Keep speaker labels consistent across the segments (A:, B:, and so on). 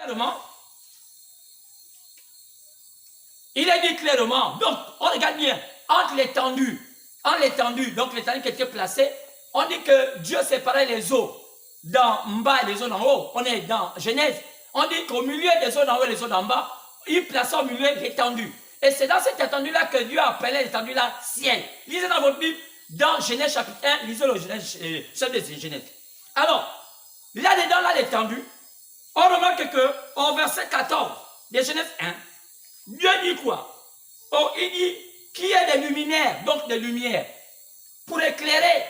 A: Clairement, il est dit clairement, donc on regarde bien, entre l'étendue, donc l'étendue qui était placée, on dit que Dieu séparait les eaux d'en bas et les eaux d'en haut. On est dans Genèse. On dit qu'au milieu des eaux d'en haut et des eaux d'en bas, il plaçait au milieu l'étendue. Et c'est dans cette étendue-là que Dieu appelait l'étendue-là ciel. Lisez dans votre Bible, dans Genèse chapitre 1, lisez le Genèse. Alors, là-dedans, là, l'étendue, on remarque qu'au verset 14 de Genèse 1, Dieu dit quoi? Oh, il dit qu'il y a des luminaires, donc des lumières, pour éclairer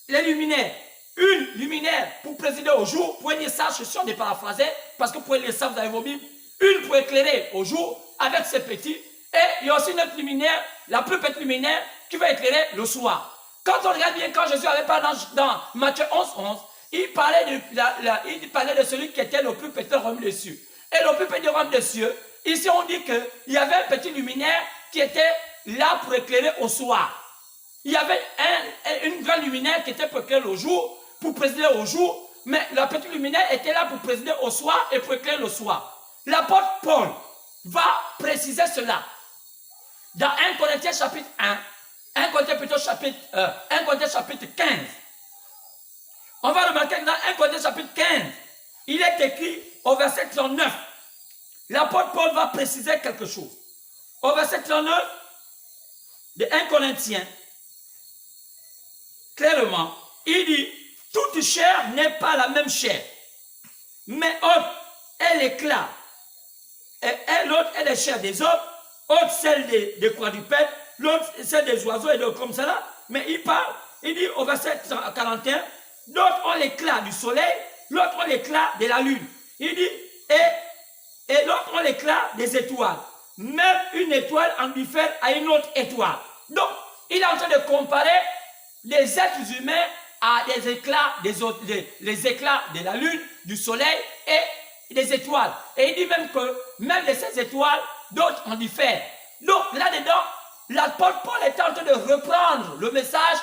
A: les luminaires. Une luminaire pour présider au jour, vous pouvez lire ça, je suis en de paraphraser, parce que vous pouvez lire ça, vous avez vos Bibles. Une pour éclairer au jour, avec ses petits, et il y a aussi une autre luminaire, la plus petite luminaire, qui va éclairer le soir. Quand on regarde bien, quand Jésus avait parlé dans Matthieu 11, il parlait de celui qui était le plus petit royaume des cieux. Et le plus petit royaume des cieux, ici on dit qu'il y avait un petit luminaire qui était là pour éclairer au soir. Il y avait une grande luminaire qui était pour éclairer le jour, pour présider au jour, mais la petite luminaire était là pour présider au soir et pour éclairer le soir. L'apôtre Paul va préciser cela. Dans 1 Corinthiens chapitre 1, 1 Corinthiens chapitre 15, on va remarquer que dans 1 Corinthiens chapitre 15, il est écrit au verset 39, l'apôtre Paul va préciser quelque chose. Au verset 39 de 1 Corinthiens, clairement, il dit, toute chair n'est pas la même chair, mais autre est l'éclat, et l'autre est les chairs des autres, autre celle des quadrupèdes, l'autre celle des oiseaux et de comme ça. Mais il dit au verset 41, d'autres ont l'éclat du soleil, l'autre ont l'éclat de la lune. Il dit, et l'autre ont l'éclat des étoiles. Même une étoile en diffère à une autre étoile. Donc, il est en train de comparer les êtres humains à des éclats, les éclats de la lune, du soleil et des étoiles. Et il dit même que même de ces étoiles, d'autres en diffèrent. Donc là-dedans, l'apôtre Paul est en train de reprendre le message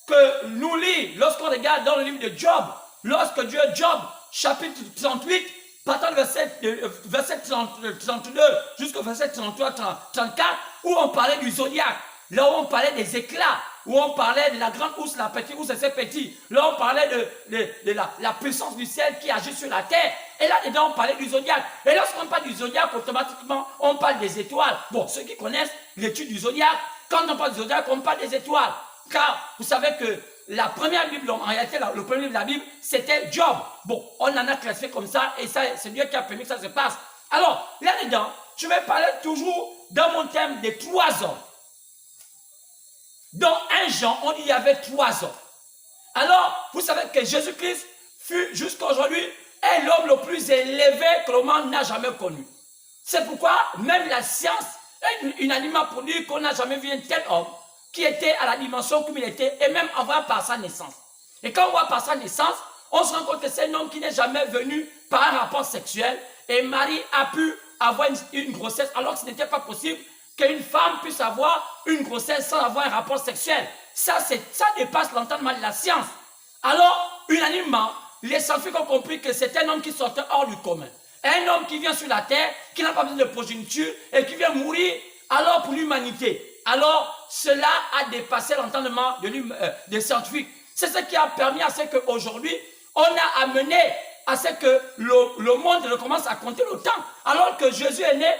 A: que nous lit lorsqu'on regarde dans le livre de Job. Lorsque Dieu, Job, chapitre 38, partant du verset 32 jusqu'au verset 33, 34, où on parlait du zodiaque, là où on parlait des éclats, où on parlait de la grande ours, la petite ours et ses petits, là on parlait de la puissance du ciel qui agit sur la terre, et là-dedans on parlait du zodiaque. Et lorsqu'on parle du zodiaque, automatiquement on parle des étoiles. Bon, ceux qui connaissent l'étude du zodiaque, quand on parle du zodiaque, on parle des étoiles. Car vous savez que la première Bible, en réalité, le premier livre de la Bible, c'était Job. Bon, on en a classé comme ça, et ça, c'est Dieu qui a permis que ça se passe. Alors, là-dedans, je vais parler toujours dans mon thème des 3 hommes. Dans 1 Jean, on dit qu'il y avait 3 hommes. Alors, vous savez que Jésus-Christ fut jusqu'à aujourd'hui est l'homme le plus élevé que le monde n'a jamais connu. C'est pourquoi même la science est unanimement pour dire qu'on n'a jamais vu un tel homme qui était à la dimension comme il était, et même avoir par sa naissance. Et quand on voit par sa naissance, on se rend compte que c'est un homme qui n'est jamais venu par un rapport sexuel, et Marie a pu avoir une grossesse, alors que ce n'était pas possible qu'une femme puisse avoir une grossesse sans avoir un rapport sexuel. Ça dépasse l'entendement de la science. Alors, unanimement, les scientifiques ont compris que c'est un homme qui sortait hors du commun. Un homme qui vient sur la terre, qui n'a pas besoin de progéniture, et qui vient mourir, alors pour l'humanité. Alors, cela a dépassé l'entendement des scientifiques. C'est ce qui a permis à ce qu'aujourd'hui, on a amené à ce que le monde recommence à compter le temps. Alors que Jésus est né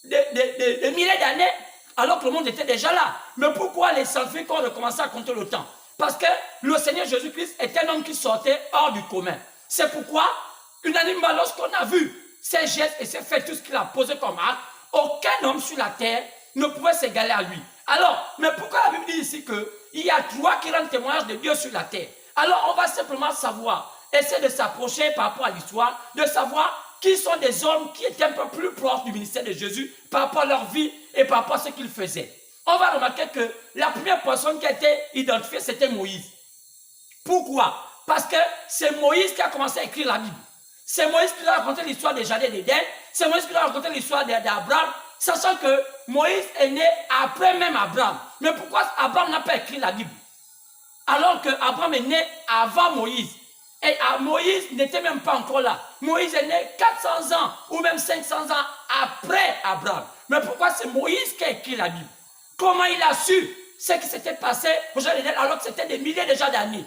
A: des milliers d'années, alors que le monde était déjà là. Mais pourquoi les scientifiques ont recommencé à compter le temps? Parce que le Seigneur Jésus-Christ est un homme qui sortait hors du commun. C'est pourquoi, unanimement, lorsqu'on a vu ses gestes et ses faits, tout ce qu'il a posé comme acte, aucun homme sur la terre ne pouvait s'égaler à lui. Alors, mais pourquoi la Bible dit ici qu'il y a 3 qui rendent témoignage de Dieu sur la terre? Alors, on va simplement savoir, essayer de s'approcher par rapport à l'histoire, de savoir qui sont des hommes qui étaient un peu plus proches du ministère de Jésus par rapport à leur vie et par rapport à ce qu'ils faisaient. On va remarquer que la première personne qui a été identifiée, c'était Moïse. Pourquoi? Parce que c'est Moïse qui a commencé à écrire la Bible. C'est Moïse qui a raconté l'histoire des jardins d'Éden. C'est Moïse qui a raconté l'histoire d'Abraham, sachant que Moïse est né après même Abraham. Mais pourquoi Abraham n'a pas écrit la Bible? Alors que Abraham est né avant Moïse. Et Moïse n'était même pas encore là. Moïse est né 400 ans ou même 500 ans après Abraham. Mais pourquoi c'est Moïse qui a écrit la Bible? Comment il a su ce qui s'était passé alors que c'était des milliers déjà d'années?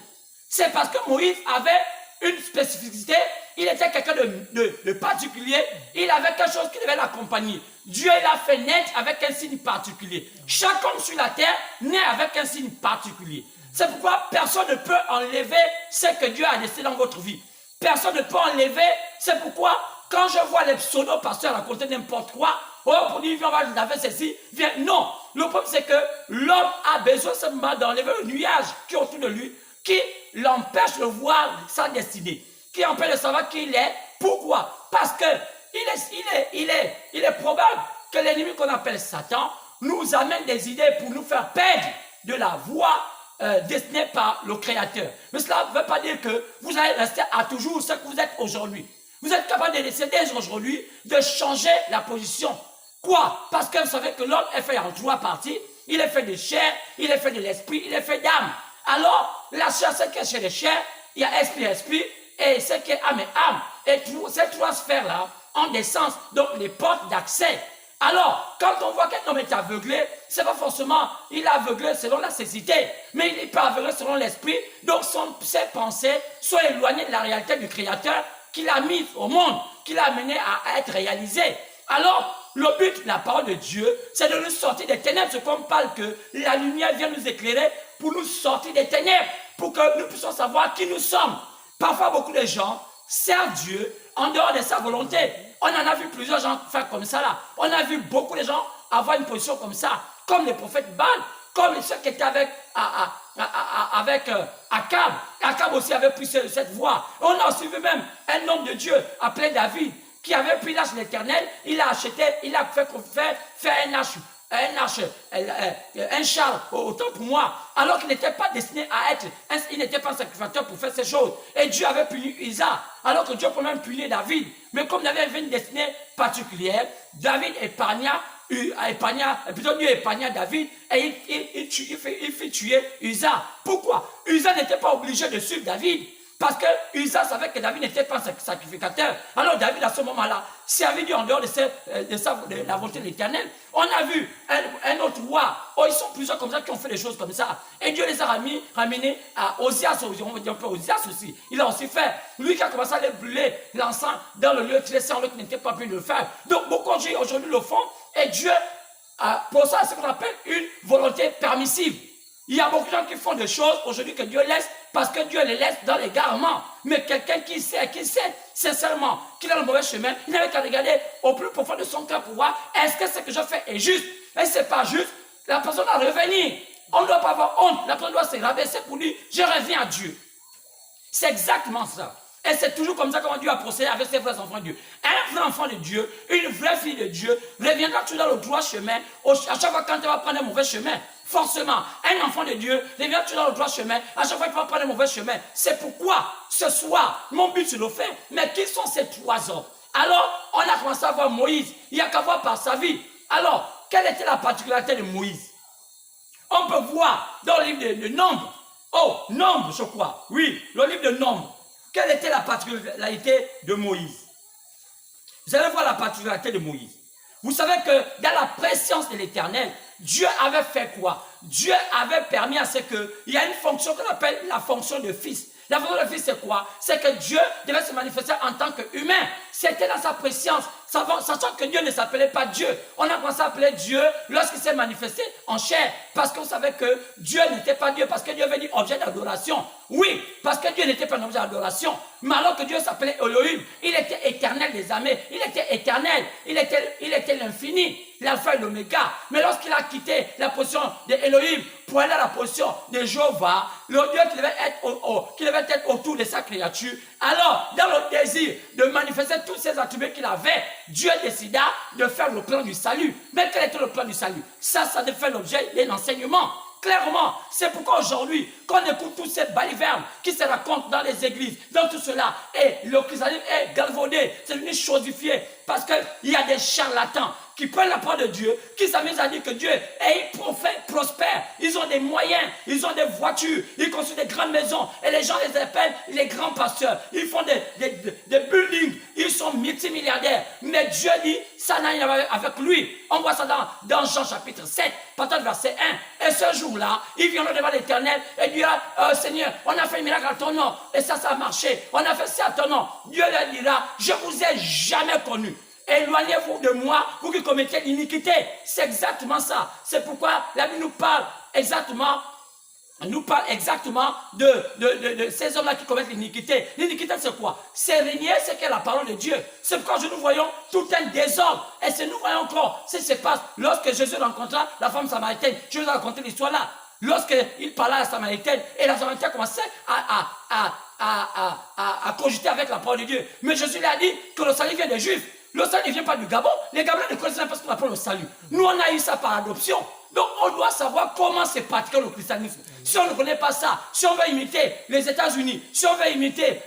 A: C'est parce que Moïse avait une spécificité, il était quelqu'un de particulier, il avait quelque chose qui devait l'accompagner. Dieu l'a fait naître avec un signe particulier. Chaque homme sur la terre naît avec un signe particulier. C'est pourquoi personne ne peut enlever ce que Dieu a laissé dans votre vie. Personne ne peut enlever. C'est pourquoi quand je vois les pseudo-pasteurs raconter n'importe quoi, oh, pour dire, viens, on va faire ceci, viens. Non. Le problème, c'est que l'homme a besoin seulement d'enlever le nuage qui est autour de lui, qui l'empêche de voir sa destinée, qui empêche de savoir qui il est. Pourquoi? Parce que il est probable que l'ennemi qu'on appelle Satan nous amène des idées pour nous faire perdre de la voie destinée par le Créateur. Mais cela ne veut pas dire que vous allez rester à toujours ce que vous êtes aujourd'hui. Vous êtes capable de décider aujourd'hui de changer la position. Quoi? Parce que vous savez que l'homme est fait en 3 parties. Il est fait de chair, il est fait de l'esprit, il est fait d'âme. Alors, la chair, c'est que chez les chairs, il y a esprit, et ce qui est âme et âme. Et ces 3 sphères-là ont des sens, donc les portes d'accès. Alors, quand on voit qu'un homme est aveuglé, c'est pas forcément, il est aveuglé selon la cécité, mais il n'est pas aveuglé selon l'esprit, donc ses pensées sont éloignées de la réalité du Créateur qui l'a mis au monde, qui l'a amené à être réalisé. Alors, le but de la parole de Dieu, c'est de nous sortir des ténèbres, c'est comme parle que la lumière vient nous éclairer pour nous sortir des ténèbres, pour que nous puissions savoir qui nous sommes. Parfois, beaucoup de gens servent Dieu en dehors de sa volonté. On en a vu plusieurs gens faire comme ça là. On a vu beaucoup de gens avoir une position comme ça, comme les prophètes Baal, comme ceux qui étaient avec Akab. Akab aussi avait pris cette voie. On a aussi vu même un homme de Dieu appelé David, qui avait pris l'arche de l'Éternel, il a acheté, il a fait un char autant pour moi, alors qu'il n'était pas destiné à être, il n'était pas un sacrificateur pour faire ces choses. Et Dieu avait puni Isa, alors que Dieu peut même punir David. Mais comme David avait une destinée particulière, David épargna David et il fit tuer Uza. Pourquoi? Uza n'était pas obligé de suivre David. Parce que Uza savait que David n'était pas un sacrificateur. Alors David, à ce moment-là, servit Dieu en dehors de la volonté de l'Éternel. On a vu un autre roi. Oh, ils sont plusieurs comme ça qui ont fait des choses comme ça. Et Dieu les a ramenés à Osias. On va dire un peu Osias aussi. Il a aussi fait. Lui qui a commencé à les brûler l'encens dans le lieu très saint, qui n'était pas pu le faire. Donc beaucoup de gens aujourd'hui le font. Et Dieu, pour ça, c'est ce qu'on appelle une volonté permissive. Il y a beaucoup de gens qui font des choses aujourd'hui que Dieu laisse parce que Dieu les laisse dans l'égarement. Mais quelqu'un qui sait sincèrement qu'il a le mauvais chemin, il n'avait qu'à regarder au plus profond de son cœur pour voir est-ce que ce que je fais est juste. Et ce n'est pas juste, la personne doit revenir. On ne doit pas avoir honte. La personne doit se rabaisser pour dire je reviens à Dieu. C'est exactement ça. Et c'est toujours comme ça que Dieu a procédé avec ses vrais enfants de Dieu. Un vrai enfant de Dieu, une vraie fille de Dieu, reviendra toujours dans le droit chemin à chaque fois quand elle va prendre un mauvais chemin. Forcément, un enfant de Dieu reviendra toujours dans le droit chemin à chaque fois qu'il va prendre un mauvais chemin. C'est pourquoi, ce soir, mon but c'est de le faire. Mais qui sont ces 3 hommes? Alors, on a commencé à voir Moïse. Il n'y a qu'à voir par sa vie. Alors, quelle était la particularité de Moïse? On peut voir dans le livre de Nombres. Oh, Nombres, je crois. Oui, le livre de Nombres. Quelle était la particularité de Moïse? Vous allez voir la particularité de Moïse. Vous savez que dans la préscience de l'Éternel, Dieu avait fait quoi? Dieu avait permis à ce qu'il y a une fonction qu'on appelle la fonction de fils. La fonction de fils, c'est quoi? C'est que Dieu devait se manifester en tant qu'humain. C'était dans sa préscience, sachant que Dieu ne s'appelait pas Dieu. On a commencé à appeler Dieu lorsqu'il s'est manifesté en chair, parce qu'on savait que Dieu n'était pas Dieu, parce que Dieu veut dire objet d'adoration. Oui, parce que Dieu n'était pas un objet d'adoration. Mais alors que Dieu s'appelait Elohim, il était éternel des armées, il était éternel, il était l'infini, l'alpha et l'oméga. Mais lorsqu'il a quitté la position d'Elohim pour aller à la position de Jéhovah, le Dieu qui devait être autour de sa créature, alors dans le désir de manifester tous ces attributs qu'il avait, Dieu décida de faire le plan du salut. Mais quel était le plan du salut? Ça devait faire l'objet d'un enseignement. Clairement, c'est pourquoi aujourd'hui, quand on écoute toutes ces balivernes qui se racontent dans les églises, dans tout cela, et le christianisme est galvaudé, c'est devenu chosifié, parce qu'il y a des charlatans qui prennent la parole de Dieu, qui s'amusent à dire que Dieu est prospère. Ils ont des moyens, ils ont des voitures, ils construisent des grandes maisons. Et les gens les appellent les grands pasteurs. Ils font des buildings, ils sont multimilliardaires. Mais Dieu dit, ça n'a rien à voir avec lui. On voit ça dans Jean chapitre 7, partant du verset 1. Et ce jour-là, ils viendront devant l'Éternel et dira, Seigneur, on a fait un miracle à ton nom. Et ça a marché. On a fait ça à ton nom. Dieu leur dira, je vous ai jamais connu. Éloignez-vous de moi, vous qui commettez l'iniquité. C'est exactement ça. C'est pourquoi la Bible nous parle exactement de ces hommes-là qui commettent l'iniquité. L'iniquité, c'est quoi? C'est régner, c'est qu'est la parole de Dieu. C'est pourquoi nous voyons tout un désordre. Et c'est nous voyons encore ce qui se passe lorsque Jésus rencontra la femme samaritaine. Je vous ai raconté l'histoire là. Lorsqu'il parlait à la samaritaine, et la samaritaine commençait à cogiter avec la parole de Dieu. Mais Jésus lui a dit que le salut vient des Juifs. Le salut ne vient pas du Gabon. Les Gabonais ne connaissent pas ce qu'on appelle le salut. Nous, on a eu ça par adoption. Donc, on doit savoir comment c'est pratiqué le christianisme. Si on ne connaît pas ça, si on veut imiter les États-Unis, si on veut imiter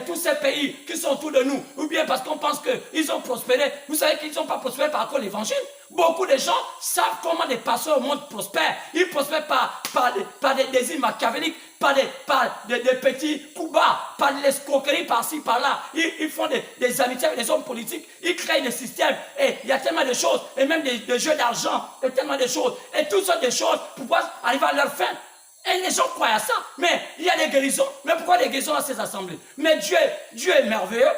A: tous ces pays qui sont autour de nous, ou bien parce qu'on pense qu'ils ont prospéré, vous savez qu'ils n'ont pas prospéré par rapport à l'évangile. Beaucoup de gens savent comment des pasteurs au monde prospèrent. Ils prospèrent par des îles machiavéliques, par des petits coups bas, par des escroqueries par-ci, par-là. Ils font des amitiés avec des hommes politiques. Ils créent des systèmes. Et il y a tellement de choses, et même des jeux d'argent, et tellement de choses, et toutes sortes de choses pour pouvoir arriver à leur fin. Et les gens croient à ça. Mais il y a des guérisons. Mais pourquoi des guérisons à ces assemblées? Mais Dieu est merveilleux.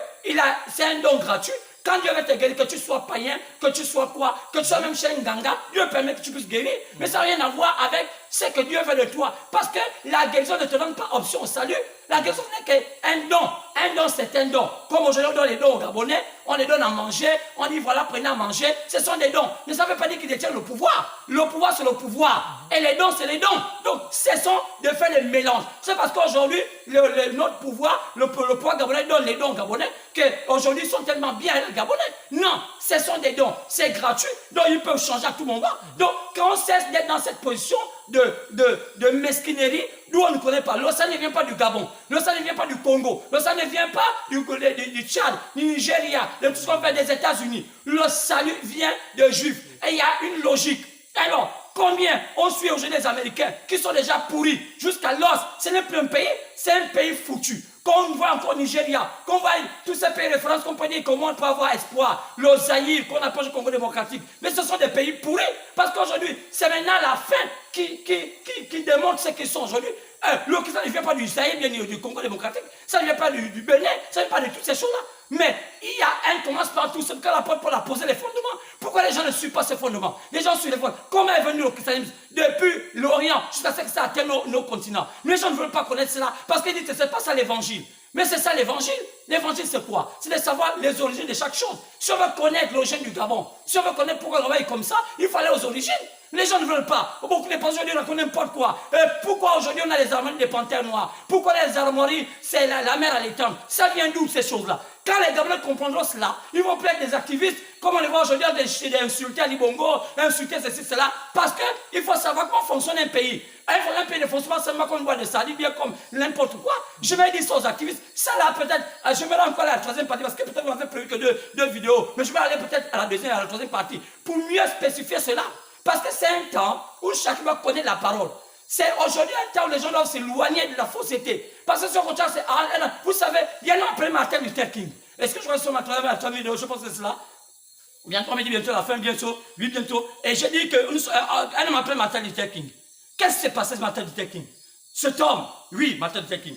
A: C'est un don gratuit. Quand Dieu veut te guérir, que tu sois païen, que tu sois quoi, que tu sois même chez un ganga, Dieu permet que tu puisses guérir. Mais ça n'a rien à voir avec ce que Dieu veut de toi. Parce que la guérison ne te donne pas option au salut. La guérison n'est qu'un don. Un don, c'est un don. Comme aujourd'hui, on donne les dons aux Gabonais, on les donne à manger, on dit voilà, prenez à manger. Ce sont des dons. Mais ça ne veut pas dire qu'ils détiennent le pouvoir. Le pouvoir, c'est le pouvoir. Et les dons, c'est les dons. Donc, cessons de faire le mélange. C'est parce qu'aujourd'hui, notre pouvoir, le pouvoir gabonais donne les dons gabonais, qu'aujourd'hui, ils sont tellement bien les Gabonais. Non, ce sont des dons. C'est gratuit. Donc, ils peuvent changer à tout moment. Donc, quand on cesse d'être dans cette position de mesquinerie, d'où on ne connaît pas. Le sang ne vient pas du Gabon. Le sang ne vient pas du Congo. Le sang ne vient pas du Tchad, du Nigeria, de tout ce qu'on fait des États-Unis. Le salut vient de Juifs. Et il y a une logique. Alors, combien on suit aujourd'hui les Américains qui sont déjà pourris jusqu'à l'os? Ce n'est plus un pays, c'est un pays foutu. Quand on voit encore Nigeria, qu'on voit tous ces pays de France, qu'on peut dire comment on peut avoir espoir, le Zaïre, qu'on appelle le Congo démocratique. Mais ce sont des pays pourris. Parce qu'aujourd'hui, c'est maintenant la fin qui démontre ce qu'ils sont aujourd'hui. Le Christ ne vient pas du Zaïre, bien du Congo démocratique. Ça ne vient pas du Bénin, ça ne vient pas de toutes ces choses-là. Mais il y a un commence par tout, c'est que l'apôtre Paul a posé les fondements. Pourquoi les gens ne suivent pas ces fondements? Les gens suivent les fondements. Comment est venu le christianisme depuis l'Orient jusqu'à ce que ça atteigne nos continents? Les gens ne veulent pas connaître cela parce qu'ils disent que ce n'est pas ça l'évangile. Mais c'est ça l'évangile. L'évangile, c'est quoi? C'est de savoir les origines de chaque chose. Si on veut connaître l'origine du Gabon, si on veut connaître pourquoi le roi est comme ça, il faut aller aux origines. Les gens ne veulent pas. Beaucoup de personnes aujourd'hui racontent n'importe quoi. Pourquoi aujourd'hui on a les armoiries des panthères noires? Pourquoi les armoiries, c'est la mer à l'étang? Ça vient d'où ces choses-là? Quand les Gabonais comprendront cela, ils vont plus être des activistes, comme on les voit aujourd'hui, d'insulter à Libongo, insulter ceci, cela, parce qu'il faut savoir comment fonctionne un pays. Un pays ne fonctionne pas seulement comme une boîte de sardines, bien comme n'importe quoi. Je vais dire ça aux activistes. Ça là, peut-être, je vais encore à la troisième partie, parce que peut-être on n'avait prévu que deux vidéos, mais je vais aller peut-être à la deuxième et à la troisième partie, pour mieux spécifier cela. Parce que c'est un temps où chacun doit connaître la parole. C'est aujourd'hui un temps où les gens doivent s'éloigner de la fausseté. Parce que ce qu'on c'est... Vous savez, il y a un appelé Martin Luther King. Est-ce que je vois sur ma troisième vidéo? Je pense que c'est cela. Bientôt, on me dit bientôt la fin, bientôt, oui, bientôt. Et je dis qu'un homme appelé Martin Luther King. Qu'est-ce qui s'est passé ce Martin Luther King? Cet homme, oui, Martin Luther King.